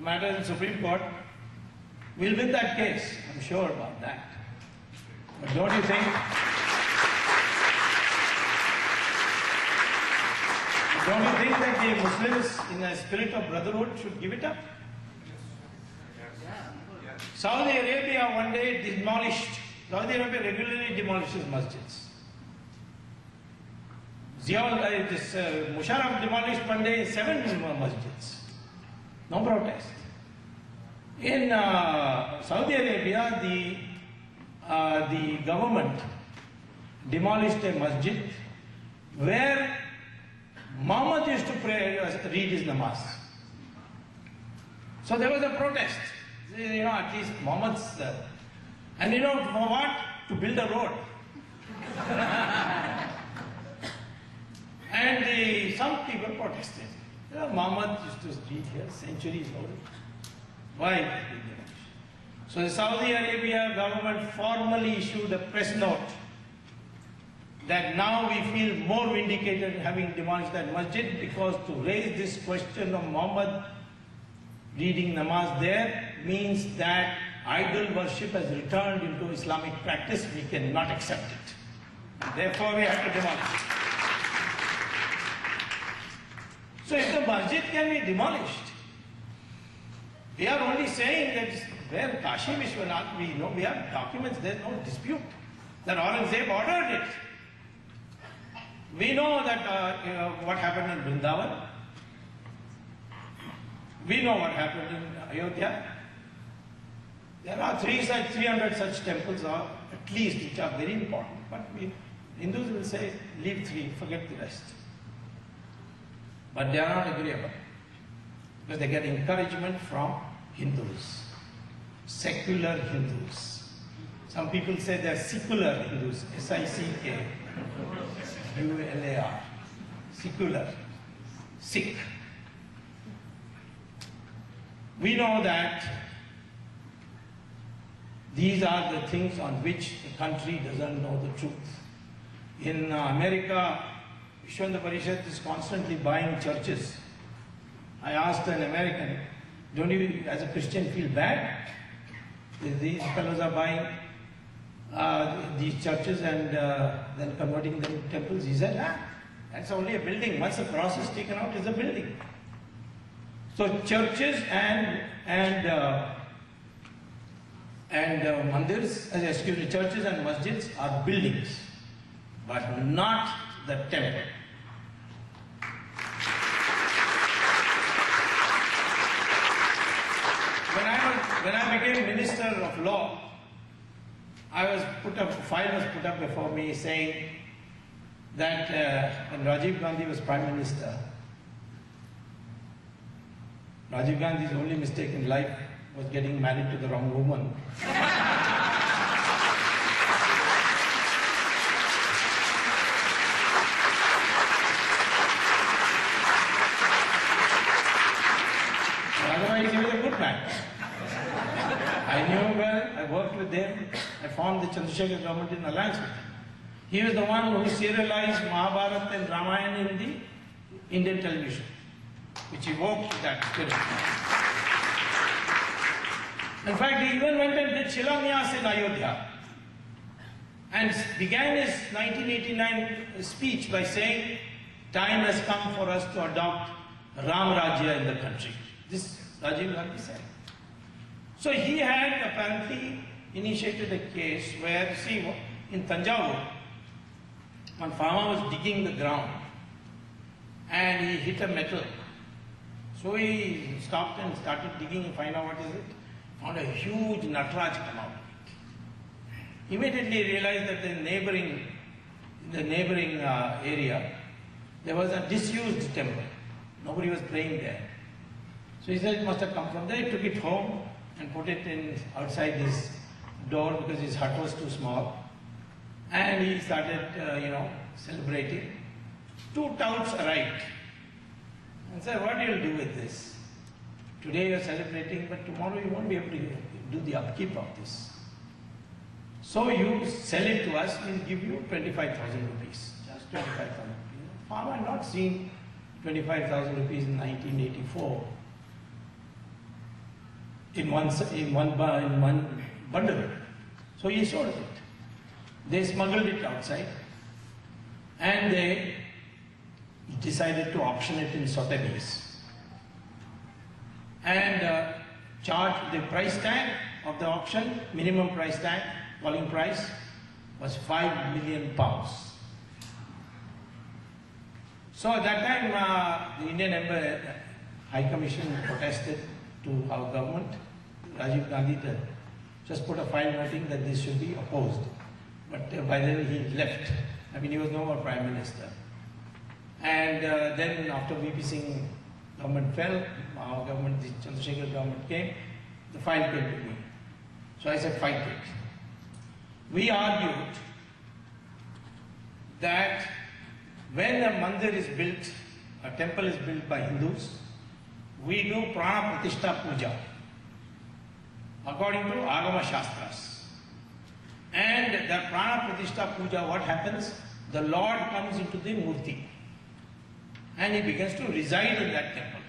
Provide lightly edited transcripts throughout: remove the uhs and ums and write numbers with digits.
matter in Supreme Court. We'll win that case, I'm sure about that. But don't you think? Don't you think that the Muslims, in a spirit of brotherhood, should give it up? Saudi Arabia one day demolished. Saudi Arabia regularly demolishes masjids. Musharraf demolished one day 7 masjids. No protest. In Saudi Arabia, the government demolished a masjid where Muhammad used to pray, read his namaz. So there was a protest. At least Muhammad's. And for what? To build a road. And some people protested. Muhammad used to read here centuries old. Why? So the Saudi Arabia government formally issued a press note that now we feel more vindicated having demolished that masjid, because to raise this question of Muhammad reading namaz there means that idol worship has returned into Islamic practice. We cannot accept it. Therefore we have to demolish it. So if the masjid can be demolished, we are only saying that where Kashi Vishwanath, we know, we have documents, there is no dispute that Aurangzeb ordered it. We know that what happened in Vrindavan. We know what happened in Ayodhya. There are 300 such temples, or at least, which are very important. But Hindus will say, leave 3, forget the rest. But they are not agreeable, because they get encouragement from Hindus, secular Hindus. Some people say they are secular Hindus, S-I-C-K. U-L-A-R, secular, Sikh. We know that these are the things on which the country doesn't know the truth. In America, Vishwanda Parishad is constantly buying churches. I asked an American, don't you as a Christian feel bad? These fellows are buying these churches and then converting them to temples. He said, that's only a building. Once the cross is taken out, it's a building. So churches and mandirs, churches and masjids are buildings, but not the temple. When I became Minister of Law, file was put up before me saying that when Rajiv Gandhi was Prime Minister, Rajiv Gandhi's only mistake in life was getting married to the wrong woman. Otherwise, he was a good man. I knew him well, I worked with him, I formed the Chandrasekhar government in alliance with him. He was the one who serialized Mahabharata and Ramayana in the Indian television, which evoked that spirit. In fact, he even went and did Shilanyas in Ayodhya and began his 1989 speech by saying, time has come for us to adopt Ram Rajya in the country. This Rajiv Gandhi said. So he had apparently initiated a case where, see, in Tanjavur, one farmer was digging the ground and he hit a metal. So he stopped and started digging and find out what is it. Found a huge Nataraj come out. Immediately realized that in the neighboring area, there was a disused temple. Nobody was praying there. So he said it must have come from there. He took it home and put it in outside his door because his hut was too small. And he started, celebrating. 2 touts arrived and said, what do you do with this? Today you are celebrating, but tomorrow you won't be able to do the upkeep of this. So you sell it to us, we'll give you 25,000 rupees. Just 25,000 rupees. Farmer had not seen 25,000 rupees in 1984. in one bundle. So he sold it. They smuggled it outside and they decided to auction it in Sotheby's and charged the price tag of the auction, minimum price tag, calling price was £5 million. So at that time the Indian High Commission protested to our government. Rajiv Gandhi just put a file noting that this should be opposed. But by then he left. I mean, he was no more Prime Minister. And then after VP Singh government fell, our government, the Chandrasekhar government came, the file came to me. So I said, fight it. We argued that when a mandir is built, a temple is built by Hindus, we do Prana Pratishtha Puja according to Agama Shastras. And that Prana Pratishtha Puja, what happens? The Lord comes into the Murti and he begins to reside in that temple.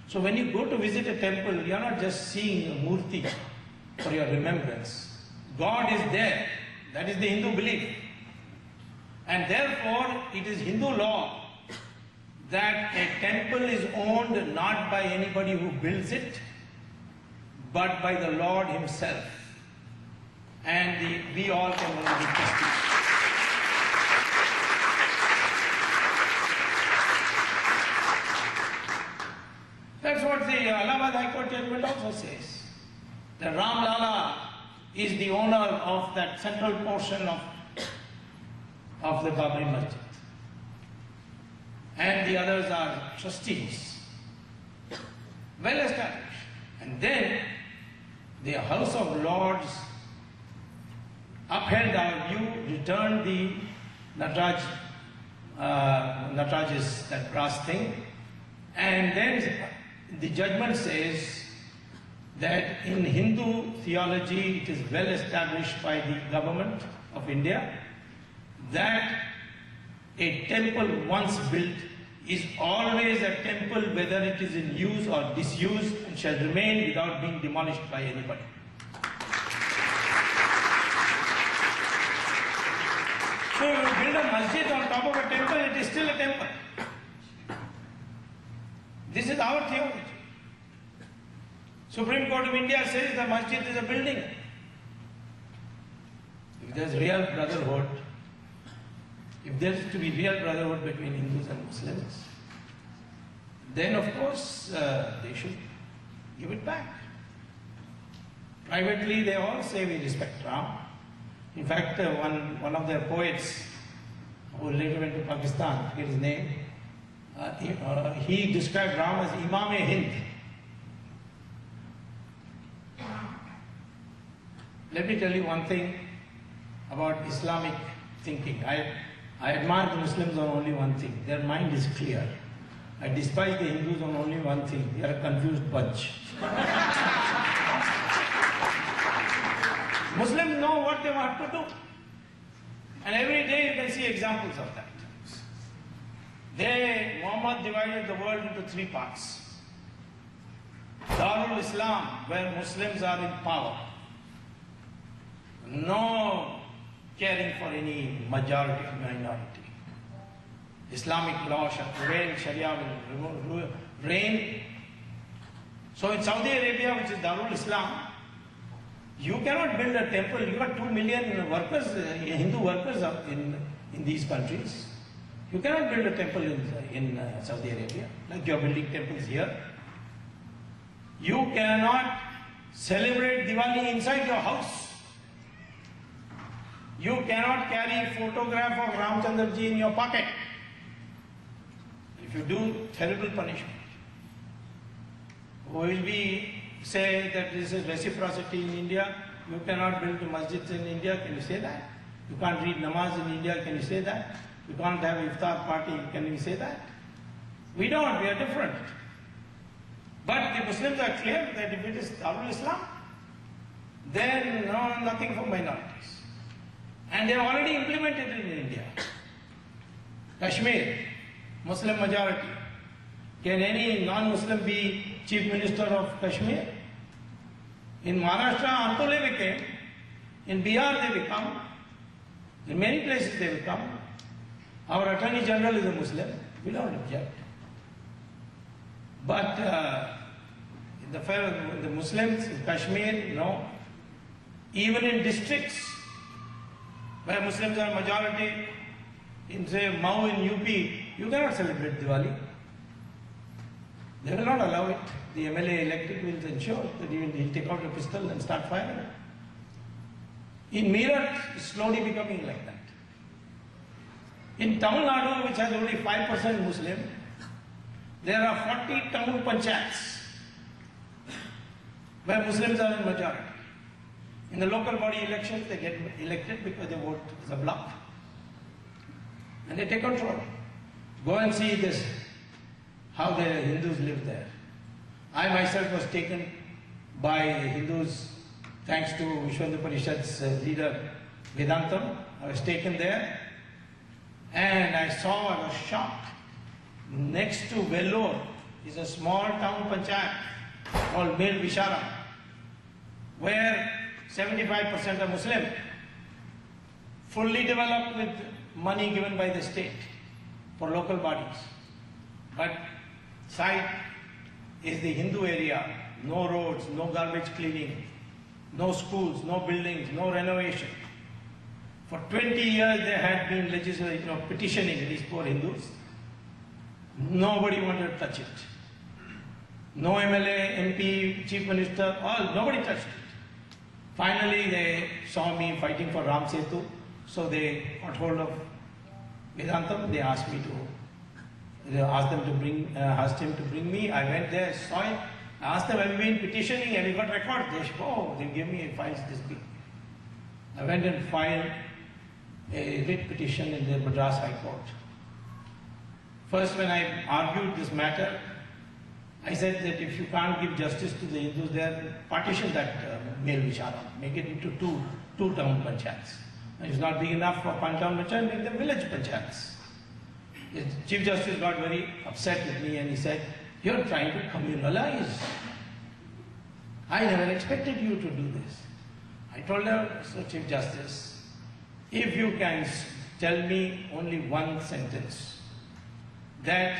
So when you go to visit a temple, you are not just seeing a Murti for your remembrance. God is there. That is the Hindu belief. And therefore, it is Hindu law that a temple is owned not by anybody who builds it, but by the Lord himself. And we all can only be tested. That's what the Allahabad High Court judgment also says. That Ram Lala is the owner of that central portion of the Babri Masjid. And the others are trustees. Well established. And then the House of Lords upheld our view, returned the Nataraj's, that brass thing, and then the judgment says that in Hindu theology it is well established by the government of India that a temple once built is always a temple whether it is in use or disuse and shall remain without being demolished by anybody. So if you build a masjid on top of a temple, it is still a temple. This is our theology. Supreme Court of India says the masjid is a building. If there is real brotherhood, if there is to be real brotherhood between Hindus and Muslims, then of course they should give it back. Privately they all say we respect Ram. In fact, one of their poets who later went to Pakistan, I forget his name, he described Ram as Imam-e-Hind. Let me tell you one thing about Islamic thinking. I admire the Muslims on only one thing. Their mind is clear. I despise the Hindus on only one thing. They are a confused bunch. Muslims know what they want to do. And every day you can see examples of that. Muhammad divided the world into three parts. Darul Islam, where Muslims are in power. No caring for any majority or minority. Islamic law shall prevail, Sharia will reign. So in Saudi Arabia, which is Darul Islam, you cannot build a temple. You got 2 million workers, Hindu workers in these countries. You cannot build a temple in Saudi Arabia, like you are building temples here. You cannot celebrate Diwali inside your house. You cannot carry a photograph of Ramchandra ji in your pocket. If you do, terrible punishment. Will we say that this is reciprocity in India? You cannot build masjids in India, can you say that? You can't read namaz in India, can you say that? You can't have iftar party, can you say that? We don't, we are different. But the Muslims are clear that if it is Darul Islam, then nothing for minorities. And they have already implemented it in India. Kashmir, Muslim majority. Can any non-Muslim be Chief Minister of Kashmir? In Maharashtra, Antole became, in Bihar they become, in many places they become. Our Attorney General is a Muslim, we don't object. But the Muslims in Kashmir, no. Even in districts where Muslims are majority, in say Mau in UP, you cannot celebrate Diwali. They will not allow it. The MLA elected will ensure that he will take out a pistol and start firing. In Meerut, it's slowly becoming like that. In Tamil Nadu, which has only 5% Muslim, there are 40 town panchayats where Muslims are in majority. In the local body elections, they get elected because they vote as a bloc. And they take control. Go and see this, how the Hindus live there. I myself was taken by Hindus, thanks to Vishwa Parishad's leader Vedantam. I was taken there and I was shocked. Next to Vellore is a small town panchayat called Mel Vishara, where 75% are Muslim, fully developed with money given by the state for local bodies. But side is the Hindu area, no roads, no garbage cleaning, no schools, no buildings, no renovation. For 20 years there had been legislation petitioning these poor Hindus. Nobody wanted to touch it. No MLA, MP, Chief Minister, nobody touched it. Finally they saw me fighting for Ram Setu, so they got hold of Vedantam. They asked me to, asked him to bring me. I went there, saw it. I asked them, have you been petitioning? Have you got records? They gave me files this big. I went and filed a writ petition in the Madras High Court. First, when I argued this matter, I said that if you can't give justice to the Hindus there, partition that Mel Vishara, make it into two town panchayats. And it's not big enough for one town panchayat, make them village panchayats. The Chief Justice got very upset with me and he said, you're trying to communalize. I never expected you to do this. I told her, Mr. Chief Justice, if you can tell me only one sentence, that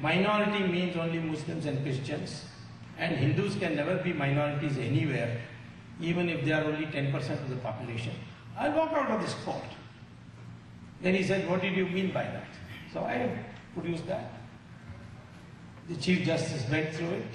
minority means only Muslims and Christians, and Hindus can never be minorities anywhere, even if they are only 10% of the population, I'll walk out of this court. Then he said, what did you mean by that? So I produced that. The Chief Justice read through it.